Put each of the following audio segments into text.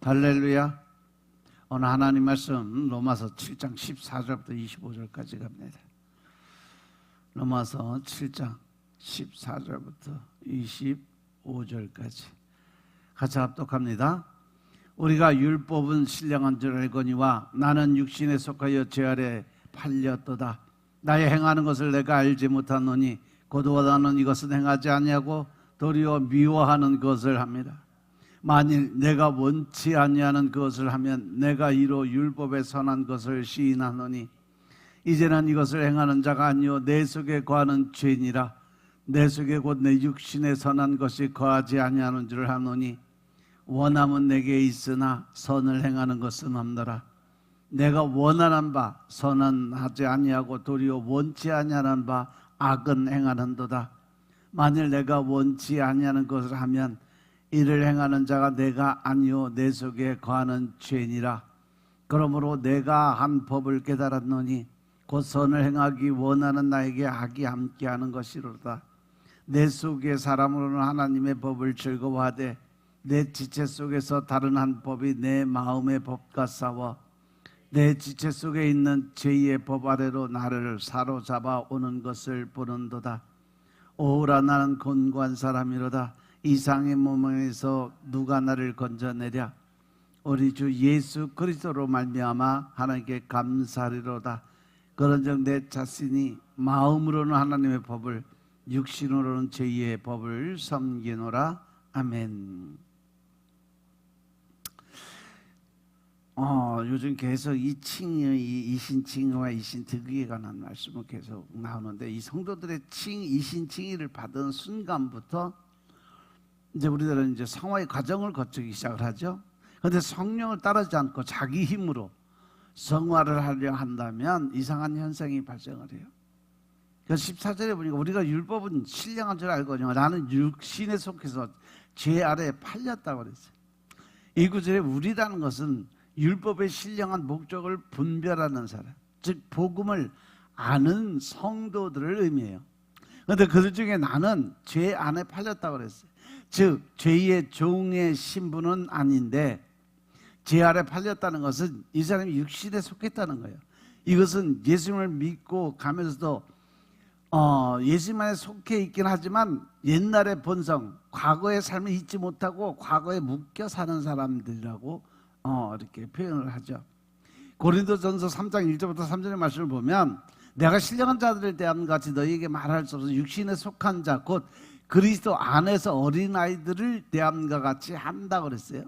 할렐루야. 오늘 하나님 말씀 로마서 7장 14절부터 25절까지 갑니다. 로마서 7장 14절부터 25절까지 같이 합독합니다. 우리가 율법은 신령한 줄 알거니와 나는 육신에 속하여 죄 아래 팔렸도다. 나의 행하는 것을 내가 알지 못하노니 곧 원하는 이것은 행하지 아니하고 도리어 미워하는 것을 합니다. 만일 내가 원치 아니하는 그것을 하면 내가 이로 율법에 선한 것을 시인하노니 이제는 이것을 행하는 자가 아니요 내 속에 거하는 죄니라. 내 속에 곧 내 육신에 선한 것이 거하지 아니하는 줄 아노니 원함은 내게 있으나 선을 행하는 것은 없노라. 내가 원하는 바 선은 하지 아니하고 도리어 원치 아니하는 바 악은 행하는도다. 만일 내가 원치 아니하는 것을 하면 이를 행하는 자가 내가 아니요 내 속에 거하는 죄니라. 그러므로 내가 한 법을 깨달았노니 곧 선을 행하기 원하는 나에게 악이 함께하는 것이로다. 내 속에 사람으로는 하나님의 법을 즐거워하되 내 지체 속에서 다른 한 법이 내 마음의 법과 싸워 내 지체 속에 있는 죄의 법 아래로 나를 사로잡아 오는 것을 보는도다. 오라 나는 곤고한 사람이로다. 이상의 몸에서 누가 나를 건져내랴. 우리 주 예수 그리스도로 말미암아 하나님께 감사하리로다. 그런즉 내 자신이 마음으로는 하나님의 법을 육신으로는 죄의 법을 섬기노라. 아멘. 요즘 계속 이 이신칭의와 이신득의에 관한 말씀은 계속 나오는데 이 성도들의 이신칭의를 받은 순간부터 이제 우리들은 이제 성화의 과정을 거치기 시작을 하죠. 그런데 성령을 따르지 않고 자기 힘으로 성화를 하려 한다면 이상한 현상이 발생을 해요. 그래서 14절에 보니까 우리가 율법은 신령한 줄 알거니와 나는 육신에 속해서 죄 아래에 팔렸다고 그랬어요. 이 구절에 우리라는 것은 율법의 신령한 목적을 분별하는 사람, 즉 복음을 아는 성도들을 의미해요. 그런데 그 중에 나는 죄 안에 팔렸다고 그랬어요. 즉 죄의 종의 신분은 아닌데 죄 아래 팔렸다는 것은 이 사람이 육신에 속했다는 거예요. 이것은 예수님을 믿고 가면서도 예수님만에 속해 있긴 하지만 옛날의 본성, 과거의 삶을 잊지 못하고 과거에 묶여 사는 사람들이라고 이렇게 표현을 하죠. 고린도전서 3장 1절부터 3절의 말씀을 보면 내가 신령한 자들에 대한 같이 너희에게 말할 수 없어 육신에 속한 자 곧 그리스도 안에서 어린아이들을 대함과 같이 한다 그랬어요.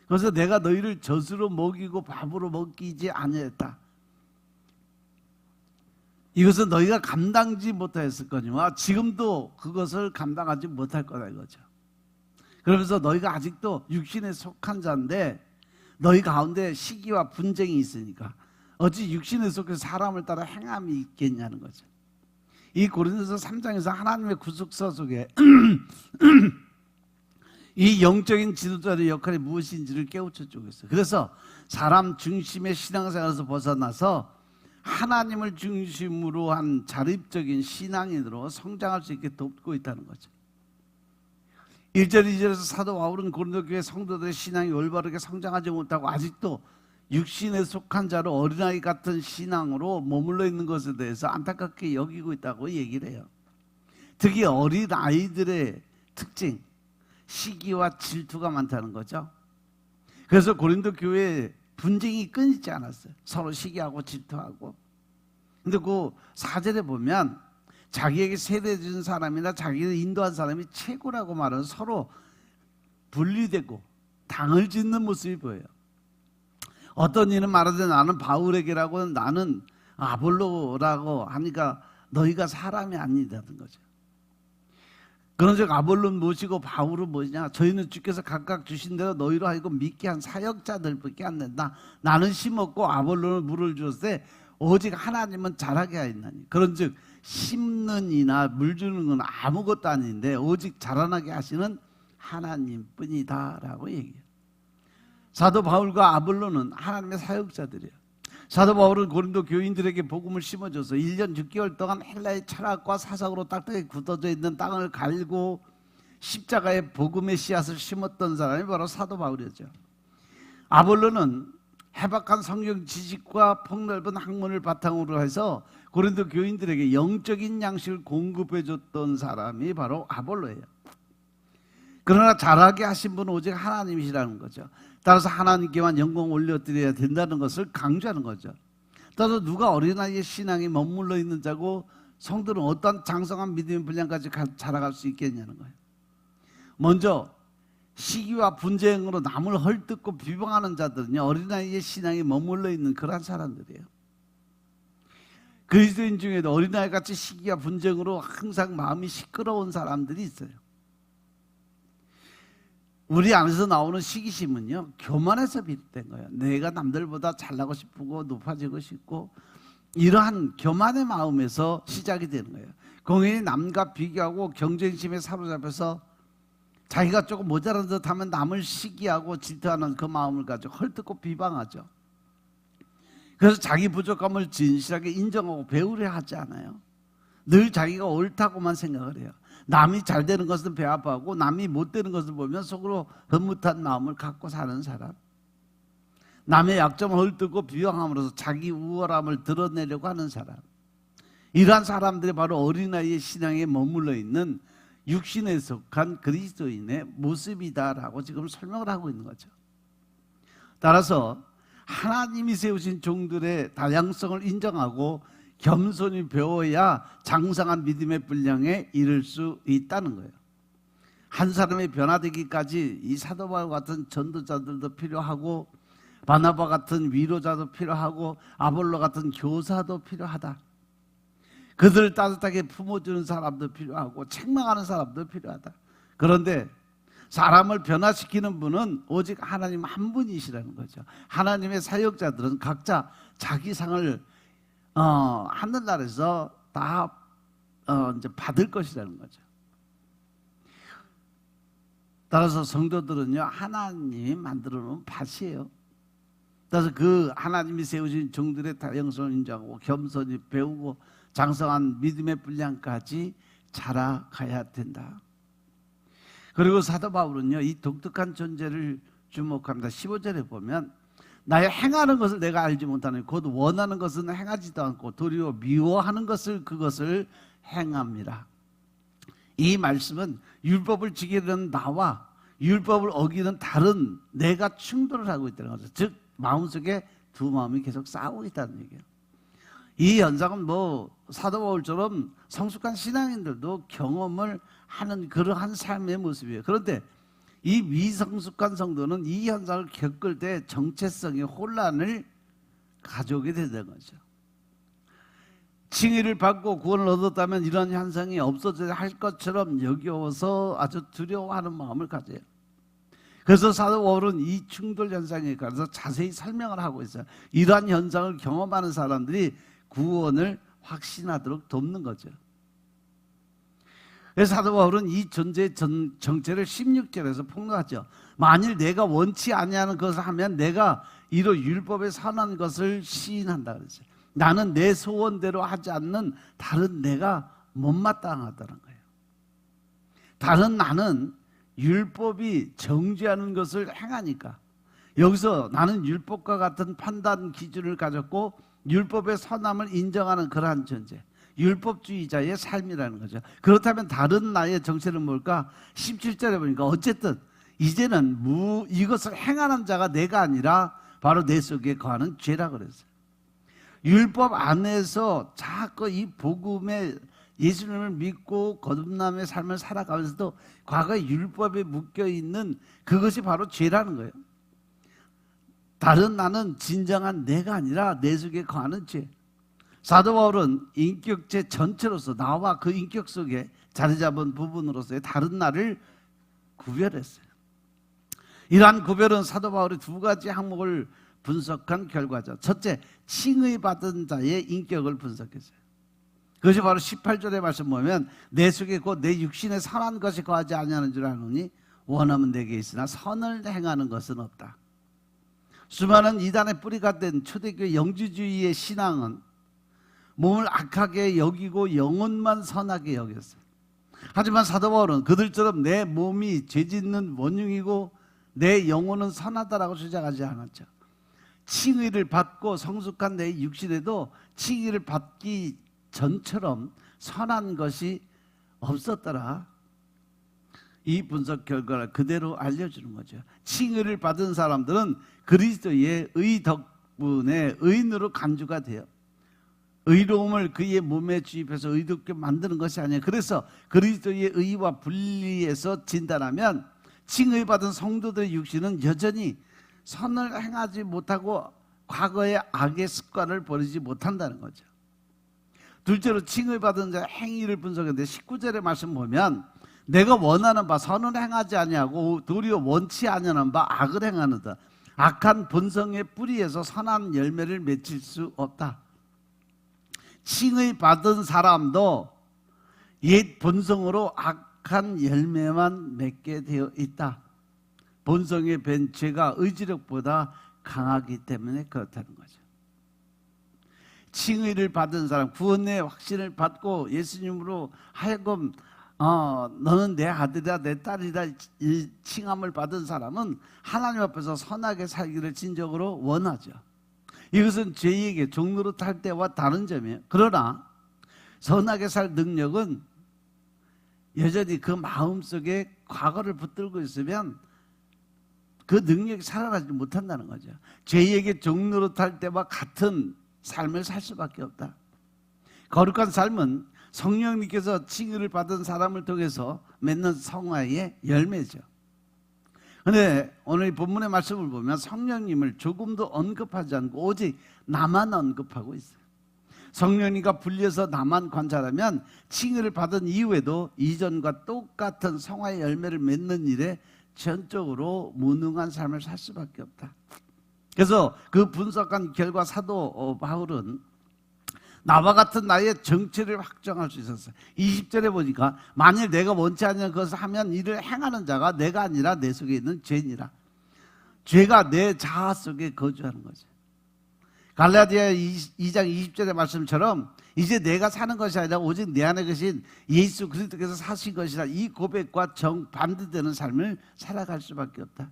그래서 내가 너희를 젖으로 먹이고 밥으로 먹이지 아니했다. 이것은 너희가 감당지 못하였을 거니와 지금도 그것을 감당하지 못할 거다 이거죠. 그러면서 너희가 아직도 육신에 속한 자인데 너희 가운데 시기와 분쟁이 있으니까 어찌 육신에 속해서 사람을 따라 행함이 있겠냐는 거죠. 이 고린도서 3장에서 하나님의 구속사 속에 이 영적인 지도자의 역할이 무엇인지를 깨우쳐주고 있어요. 그래서 사람 중심의 신앙생활에서 벗어나서 하나님을 중심으로 한 자립적인 신앙인으로 성장할 수 있게 돕고 있다는 거죠. 1절 2절에서 사도 바울은 고린도 교회 성도들의 신앙이 올바르게 성장하지 못하고 아직도 육신에 속한 자로 어린아이 같은 신앙으로 머물러 있는 것에 대해서 안타깝게 여기고 있다고 얘기를 해요. 특히 어린아이들의 특징, 시기와 질투가 많다는 거죠. 그래서 고린도 교회에 분쟁이 끊이지 않았어요. 서로 시기하고 질투하고. 근데 그 4절에 보면 자기에게 세례 준 사람이나 자기를 인도한 사람이 최고라고 말하는 서로 분리되고 당을 짓는 모습이 보여요. 어떤 이는 말하되 나는 바울에게라고 나는 아볼로라고 하니까 너희가 사람이 아니다는 거죠. 그런즉 아볼로는 무엇이고 바울은 무엇이냐? 저희는 주께서 각각 주신 대로 너희로 하여금 믿게 한 사역자들밖에 안 된다. 나는 심었고 아볼로는 물을 주었을 때 오직 하나님은 자라게 하였나니. 그런즉 심는 이나 물 주는 건 아무것도 아닌데 오직 자라나게 하시는 하나님뿐이다 라고 얘기해요. 사도 바울과 아볼로는 하나님의 사역자들이에요. 사도 바울은 고린도 교인들에게 복음을 심어줘서 1년 6개월 동안 헬라의 철학과 사상으로 딱딱하게 굳어져 있는 땅을 갈고 십자가의 복음의 씨앗을 심었던 사람이 바로 사도 바울이었죠. 아볼로는 해박한 성경 지식과 폭넓은 학문을 바탕으로 해서 고린도 교인들에게 영적인 양식을 공급해 줬던 사람이 바로 아볼로예요. 그러나 잘하게 하신 분은 오직 하나님이시라는 거죠. 따라서 하나님께만 영광 올려드려야 된다는 것을 강조하는 거죠. 따라서 누가 어린아이의 신앙에 머물러 있는 자고 성도는 어떤 장성한 믿음의 분량까지 자라갈 수 있겠냐는 거예요. 먼저 시기와 분쟁으로 남을 헐뜯고 비방하는 자들은요, 어린아이의 신앙에 머물러 있는 그러한 사람들이에요. 그리스도인 중에도 어린아이같이 시기와 분쟁으로 항상 마음이 시끄러운 사람들이 있어요. 우리 안에서 나오는 시기심은요, 교만에서 비롯된 거예요. 내가 남들보다 잘나고 싶고 높아지고 싶고 이러한 교만의 마음에서 시작이 되는 거예요. 공연히 남과 비교하고 경쟁심에 사로잡혀서 자기가 조금 모자란 듯하면 남을 시기하고 질투하는 그 마음을 가지고 헐뜯고 비방하죠. 그래서 자기 부족함을 진실하게 인정하고 배우려 하지 않아요. 늘 자기가 옳다고만 생각을 해요. 남이 잘 되는 것은 배 아파하고 남이 못 되는 것을 보면 속으로 흐뭇한 마음을 갖고 사는 사람, 남의 약점을 헐뜯고 비방함으로써 자기 우월함을 드러내려고 하는 사람, 이러한 사람들이 바로 어린아이의 신앙에 머물러 있는 육신에 속한 그리스도인의 모습이다라고 지금 설명을 하고 있는 거죠. 따라서 하나님이 세우신 종들의 다양성을 인정하고 겸손히 배워야 장성한 믿음의 분량에 이를 수 있다는 거예요. 한 사람의 변화되기까지 이 사도 바울 같은 전도자들도 필요하고 바나바 같은 위로자도 필요하고 아볼로 같은 교사도 필요하다. 그들을 따뜻하게 품어주는 사람도 필요하고 책망하는 사람도 필요하다. 그런데 사람을 변화시키는 분은 오직 하나님 한 분이시라는 거죠. 하나님의 사역자들은 각자 자기 상을 하늘나라에서 다 이제 받을 것이라는 거죠. 따라서 성도들은요, 하나님이 만들어 놓은 밭이에요. 따라서 그 하나님이 세우신 종들의 다양성을 인정하고 겸손히 배우고 장성한 믿음의 분량까지 자라가야 된다. 그리고 사도 바울은요, 이 독특한 존재를 주목합니다. 15절에 보면 나의 행하는 것을 내가 알지 못하는 곧 원하는 것은 행하지도 않고 도리어 미워하는 것을 그것을 행합니다. 이 말씀은 율법을 지키는 나와 율법을 어기는 다른 내가 충돌을 하고 있다는 거죠. 즉 마음속에 두 마음이 계속 싸우고 있다는 얘기예요. 이 현상은 사도 바울처럼 성숙한 신앙인들도 경험을 하는 그러한 삶의 모습이에요. 그런데 이 미성숙한 성도는 이 현상을 겪을 때 정체성의 혼란을 가져오게 되는 거죠. 칭의를 받고 구원을 얻었다면 이런 현상이 없어져야 할 것처럼 여겨서 아주 두려워하는 마음을 가져요. 그래서 사도 바울은 이 충돌 현상에 관해서 자세히 설명을 하고 있어요. 이러한 현상을 경험하는 사람들이 구원을 확신하도록 돕는 거죠. 그래서 사도 바울은 이 존재의 정체를 16절에서 폭로하죠. 만일 내가 원치 아니하는 것을 하면 내가 이로 율법에 선한 것을 시인한다 그랬어요. 나는 내 소원대로 하지 않는 다른 내가 못마땅하다는 거예요. 다른 나는 율법이 정죄하는 것을 행하니까, 여기서 나는 율법과 같은 판단 기준을 가졌고 율법의 선함을 인정하는 그러한 존재, 율법주의자의 삶이라는 거죠. 그렇다면 다른 나의 정체는 뭘까? 17절에 보니까 어쨌든 이제는 이것을 행하는 자가 내가 아니라 바로 내 속에 거하는 죄라 그랬어요. 율법 안에서 자꾸 이 복음의 예수님을 믿고 거듭남의 삶을 살아가면서도 과거의 율법에 묶여있는 그것이 바로 죄라는 거예요. 다른 나는 진정한 내가 아니라 내 속에 거하는 죄. 사도 바울은 인격체 전체로서 나와 그 인격 속에 자리 잡은 부분으로서의 다른 나를 구별했어요. 이러한 구별은 사도 바울이 두 가지 항목을 분석한 결과죠. 첫째, 칭의받은 자의 인격을 분석했어요. 그것이 바로 18절의 말씀 보면 내 속에 곧 내 육신에 선한 것이 거하지 아니하는 줄 아노니 원함은 내게 있으나 선을 행하는 것은 없다. 수많은 이단의 뿌리가 된 초대교회 영주주의의 신앙은 몸을 악하게 여기고 영혼만 선하게 여겼어요. 하지만 사도 바울은 그들처럼 내 몸이 죄짓는 원흉이고 내 영혼은 선하다라고 주장하지 않았죠. 칭의를 받고 성숙한 내 육신에도 칭의를 받기 전처럼 선한 것이 없었더라. 이 분석 결과를 그대로 알려주는 거죠. 칭의를 받은 사람들은 그리스도의 의 덕분에 의인으로 간주가 돼요. 의로움을 그의 몸에 주입해서 의롭게 만드는 것이 아니에요. 그래서 그리스도의 의와 분리해서 진단하면 칭의받은 성도들의 육신은 여전히 선을 행하지 못하고 과거의 악의 습관을 버리지 못한다는 거죠. 둘째로 칭의받은 자의 행위를 분석했는데 19절의 말씀 보면 내가 원하는 바 선을 행하지 아니하고 도리어 원치 아니하는 바 악을 행하는다. 악한 본성의 뿌리에서 선한 열매를 맺을 수 없다. 칭의받은 사람도 옛 본성으로 악한 열매만 맺게 되어 있다. 본성에 밴 죄가 의지력보다 강하기 때문에 그렇다는 거죠. 칭의를 받은 사람, 구원의 확신을 받고 예수님으로 하여금 너는 내 아들이다 내 딸이다 이 칭함을 받은 사람은 하나님 앞에서 선하게 살기를 진정으로 원하죠. 이것은 죄에게 종로로 탈 때와 다른 점이에요. 그러나 선하게 살 능력은 여전히 그 마음속에 과거를 붙들고 있으면 그 능력이 살아나지 못한다는 거죠. 죄에게 종로로 탈 때와 같은 삶을 살 수밖에 없다. 거룩한 삶은 성령님께서 칭의를 받은 사람을 통해서 맺는 성화의 열매죠. 그런데 오늘 본문의 말씀을 보면 성령님을 조금도 언급하지 않고 오직 나만 언급하고 있어요. 성령님과 분리해서 나만 관찰하면 칭의를 받은 이후에도 이전과 똑같은 성화의 열매를 맺는 일에 전적으로 무능한 삶을 살 수밖에 없다. 그래서 그 분석한 결과 사도 바울은 나와 같은 나의 정체를 확정할 수 있었어요. 20절에 보니까 만일 내가 원치 않는 것을 하면 이를 행하는 자가 내가 아니라 내 속에 있는 죄니라. 죄가 내 자아 속에 거주하는 거죠. 갈라디아 2장 20절의 말씀처럼 이제 내가 사는 것이 아니라 오직 내 안에 계신 예수 그리스도께서 사신 것이라 이 고백과 정반대되는 삶을 살아갈 수밖에 없다.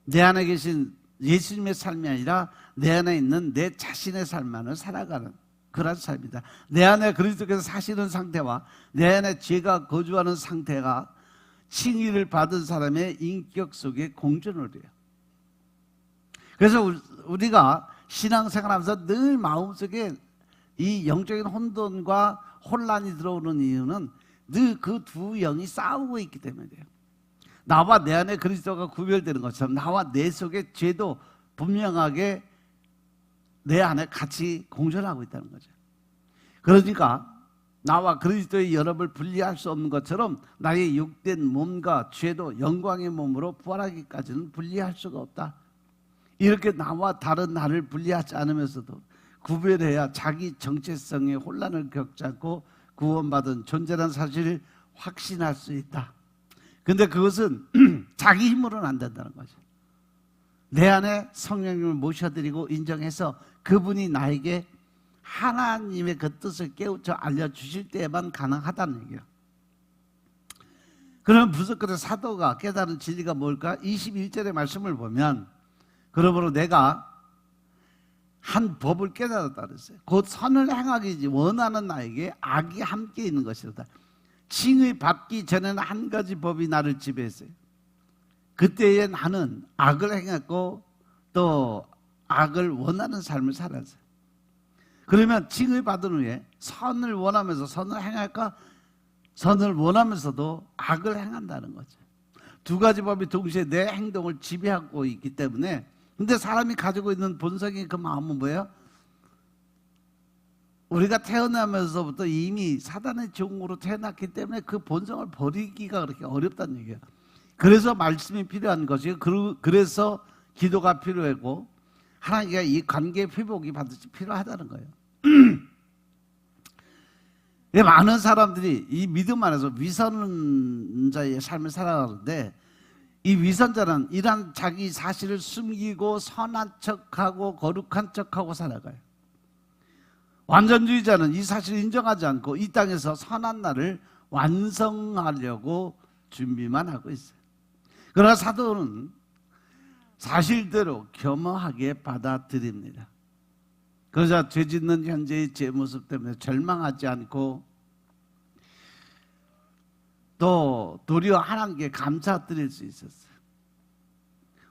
내 안에 계신 예수님의 삶이 아니라 내 안에 있는 내 자신의 삶만을 살아가는 그런 삶이다. 내 안에 그리스도께서 사시는 상태와 내 안에 죄가 거주하는 상태가 칭의를 받은 사람의 인격 속에 공존을 해요. 그래서 우리가 신앙생활하면서 늘 마음속에 이 영적인 혼돈과 혼란이 들어오는 이유는 늘 그 두 영이 싸우고 있기 때문이에요. 나와 내 안에 그리스도가 구별되는 것처럼 나와 내 속에 죄도 분명하게 내 안에 같이 공존하고 있다는 거죠. 그러니까 나와 그리스도의 연합을 분리할 수 없는 것처럼 나의 육된 몸과 죄도 영광의 몸으로 부활하기까지는 분리할 수가 없다. 이렇게 나와 다른 나를 분리하지 않으면서도 구별해야 자기 정체성의 혼란을 겪지 않고 구원받은 존재라는 사실을 확신할 수 있다. 근데 그것은 자기 힘으로는 안 된다는 거죠. 내 안에 성령님을 모셔드리고 인정해서 그분이 나에게 하나님의 그 뜻을 깨우쳐 알려주실 때에만 가능하다는 얘기예요. 그러면 무섭게 사도가 깨달은 진리가 뭘까? 21절의 말씀을 보면 그러므로 내가 한 법을 깨달았다 그랬어요. 곧 선을 행하기 원하는 나에게 악이 함께 있는 것이다. 칭의 받기 전에는 한 가지 법이 나를 지배했어요. 그때에 나는 악을 행했고 또 악을 원하는 삶을 살았어요. 그러면 칭의 받은 후에 선을 원하면서 선을 행할까? 선을 원하면서도 악을 행한다는 거죠. 두 가지 법이 동시에 내 행동을 지배하고 있기 때문에 근데 사람이 가지고 있는 본성의 그 마음은 뭐예요? 우리가 태어나면서부터 이미 사단의 종으로 태어났기 때문에 그 본성을 버리기가 그렇게 어렵다는 얘기예요. 그래서 말씀이 필요한 것이고 그래서 기도가 필요하고 하나님과 이 관계 회복이 반드시 필요하다는 거예요. 많은 사람들이 이 믿음 안에서 위선자의 삶을 살아가는데 이 위선자는 이런 자기 사실을 숨기고 선한 척하고 거룩한 척하고 살아가요. 완전주의자는 이 사실을 인정하지 않고 이 땅에서 선한 날을 완성하려고 준비만 하고 있어요. 그러나 사도는 사실대로 겸허하게 받아들입니다. 그러자 죄짓는 현재의 제 모습 때문에 절망하지 않고 또 도리어 하나님께 감사드릴 수 있었어요.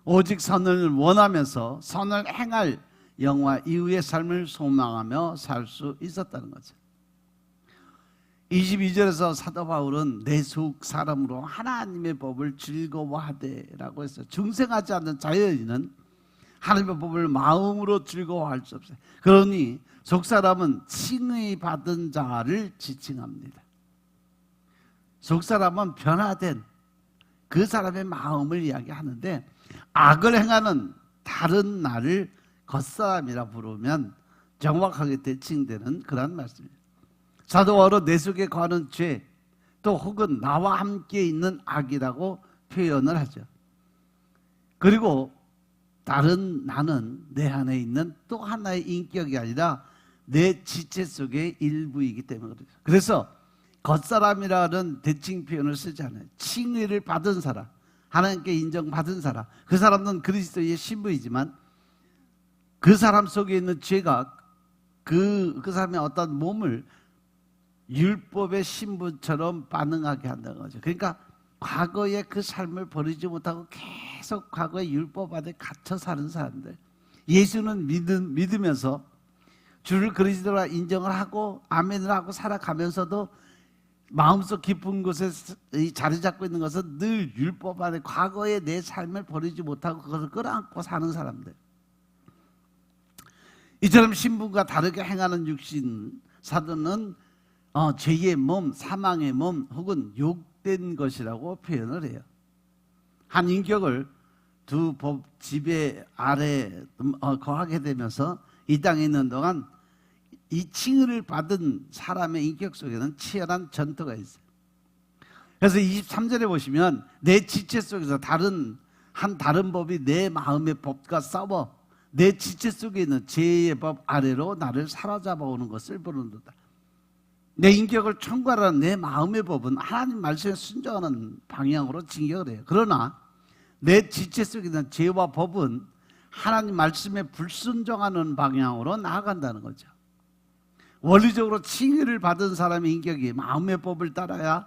오직 선을 원하면서 선을 행할 영화 이후의 삶을 소망하며 살 수 있었다는 거죠. 22절에서 사도 바울은 내 속 사람으로 하나님의 법을 즐거워하되라고 했어요. 중생하지 않는 자연인은 하나님의 법을 마음으로 즐거워할 수 없어요. 그러니 속 사람은 칭의 받은 자를 지칭합니다. 속 사람은 변화된 그 사람의 마음을 이야기하는데, 악을 행하는 다른 나를 겉사람이라 부르면 정확하게 대칭되는 그런 말씀입니다. 사도 바울은 내 속에 거하는 죄, 또 혹은 나와 함께 있는 악이라고 표현을 하죠. 그리고 다른 나는 내 안에 있는 또 하나의 인격이 아니라 내 지체 속의 일부이기 때문에 그래요. 그래서 겉사람이라는 대칭 표현을 쓰지 않아요. 칭의를 받은 사람, 하나님께 인정받은 사람, 그 사람은 그리스도의 신부이지만 그 사람 속에 있는 죄가 그 사람의 어떤 몸을 율법의 신분처럼 반응하게 한다는 거죠. 그러니까 과거의 그 삶을 버리지 못하고 계속 과거의 율법 안에 갇혀 사는 사람들, 예수는 믿으면서 주를 그리스도라 인정을 하고 아멘을 하고 살아가면서도 마음속 깊은 곳에 자리 잡고 있는 것은 늘 율법 안에 과거의 내 삶을 버리지 못하고 그것을 끌어안고 사는 사람들. 이처럼 신분과 다르게 행하는 육신 사도는 죄의 몸, 사망의 몸 혹은 욕된 것이라고 표현을 해요. 한 인격을 두 법 지배 아래 거하게 되면서 이 땅에 있는 동안 이 칭의를 받은 사람의 인격 속에는 치열한 전투가 있어요. 그래서 23절에 보시면 내 지체 속에서 다른 법이 내 마음의 법과 싸워 내 지체 속에 있는 죄의 법 아래로 나를 사로잡아 오는 것을 부른다. 내 인격을 총괄하는 내 마음의 법은 하나님 말씀에 순종하는 방향으로 진격을 해요. 그러나 내 지체 속에 있는 죄와 법은 하나님 말씀에 불순종하는 방향으로 나아간다는 거죠. 원리적으로 칭의를 받은 사람의 인격이 마음의 법을 따라야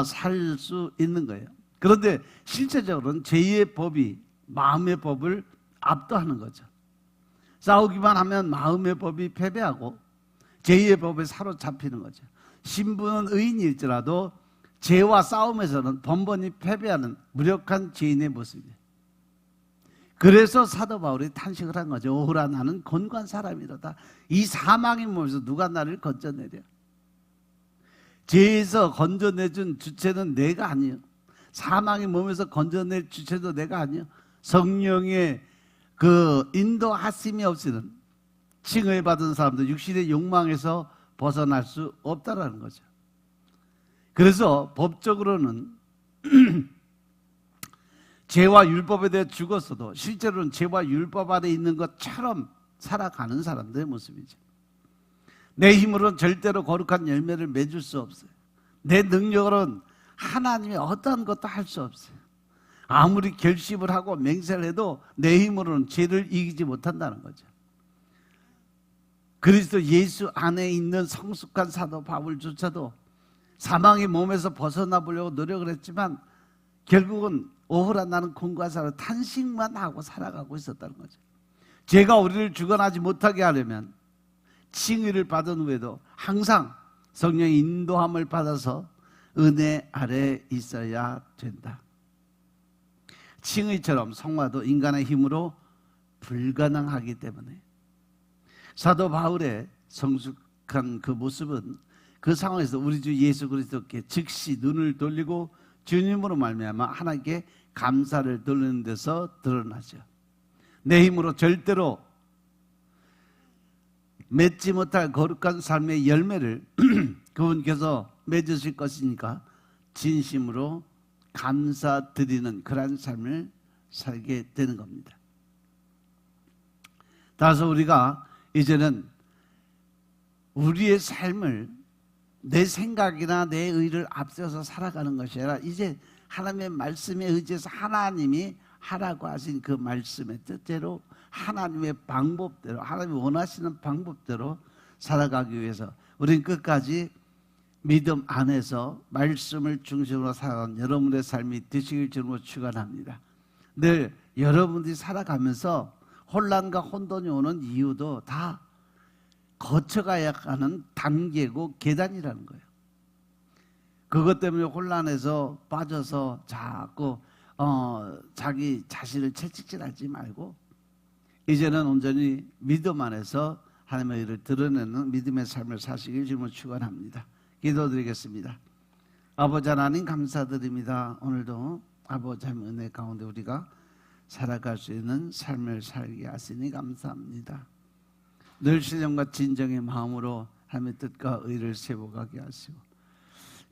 살 수 있는 거예요. 그런데 실제적으로는 죄의 법이 마음의 법을 압도하는 거죠. 싸우기만 하면 마음의 법이 패배하고 죄의 법에 사로잡히는 거죠. 신부는 의인일지라도 죄와 싸움에서는 번번이 패배하는 무력한 죄인의 모습이에요. 그래서 사도 바울이 탄식을 한 거죠. 오호라 나는 곤고한 사람이로다. 이 사망의 몸에서 누가 나를 건져내려. 죄에서 건져내준 주체는 내가 아니에요. 사망의 몸에서 건져낼 주체도 내가 아니에요. 성령의 그 인도하심이 없이는 칭의받은 사람들 육신의 욕망에서 벗어날 수 없다라는 거죠. 그래서 법적으로는 죄와 율법에 대해 죽었어도 실제로는 죄와 율법 아래 있는 것처럼 살아가는 사람들의 모습이죠. 내 힘으로는 절대로 거룩한 열매를 맺을 수 없어요. 내 능력으로는 하나님의 어떤 것도 할 수 없어요. 아무리 결심을 하고 맹세를 해도 내 힘으로는 죄를 이기지 못한다는 거죠. 그리스도 예수 안에 있는 성숙한 사도 바울조차도 사망의 몸에서 벗어나 보려고 노력을 했지만 결국은 오호라 나는 곤고한 사람 탄식만 하고 살아가고 있었다는 거죠. 죄가 우리를 주관하지 못하게 하려면 칭의를 받은 후에도 항상 성령의 인도함을 받아서 은혜 아래 있어야 된다. 칭의처럼 성화도 인간의 힘으로 불가능하기 때문에 사도 바울의 성숙한 그 모습은 그 상황에서 우리 주 예수 그리스도께 즉시 눈을 돌리고 주님으로 말미암아 하나님께 감사를 돌리는 데서 드러나죠. 내 힘으로 절대로 맺지 못할 거룩한 삶의 열매를 그분께서 맺으실 것이니까 진심으로 감사드리는 그런 삶을 살게 되는 겁니다. 따라서 우리가 이제는 우리의 삶을 내 생각이나 내 의를 앞세워서 살아가는 것이 아니라 이제 하나님의 말씀에 의지해서 하나님이 하라고 하신 그 말씀의 뜻대로 하나님의 방법대로 하나님이 원하시는 방법대로 살아가기 위해서 우린 끝까지 믿음 안에서 말씀을 중심으로 살아가는 여러분의 삶이 되시길 주로 축원합니다. 늘 여러분들이 살아가면서 혼란과 혼돈이 오는 이유도 다 거쳐가야 하는 단계고 계단이라는 거예요. 그것 때문에 혼란해서 빠져서 자꾸 자기 자신을 채찍질하지 말고 이제는 온전히 믿음 안에서 하나님의 일을 드러내는 믿음의 삶을 사시길 주님으로 축원합니다. 기도드리겠습니다. 아버지 하나님 감사드립니다. 오늘도 아버지 하나님의 은혜 가운데 우리가 살아갈 수 있는 삶을 살게 하시니 감사합니다. 늘 신령과 진정의 마음으로 하나님의 뜻과 의를 세워가게 하시고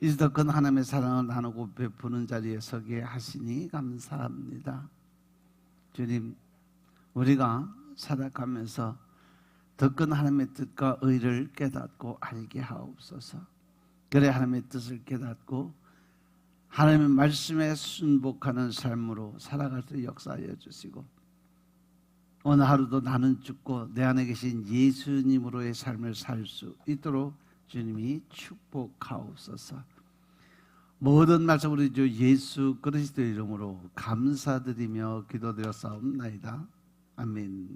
이제 더 큰 하나님의 사랑을 나누고 베푸는 자리에 서게 하시니 감사합니다. 주님, 우리가 살아가면서 더 큰 하나님의 뜻과 의를 깨닫고 알게 하옵소서. 그래 하나님의 뜻을 깨닫고 하나님의 말씀에 순복하는 삶으로 살아갈 수 역사하여 주시고 오늘 하루도 나는 죽고 내 안에 계신 예수님으로의 삶을 살 수 있도록 주님이 축복하옵소서. 모든 말씀 우리 주 예수 그리스도의 이름으로 감사드리며 기도드렸사옵나이다. 아멘.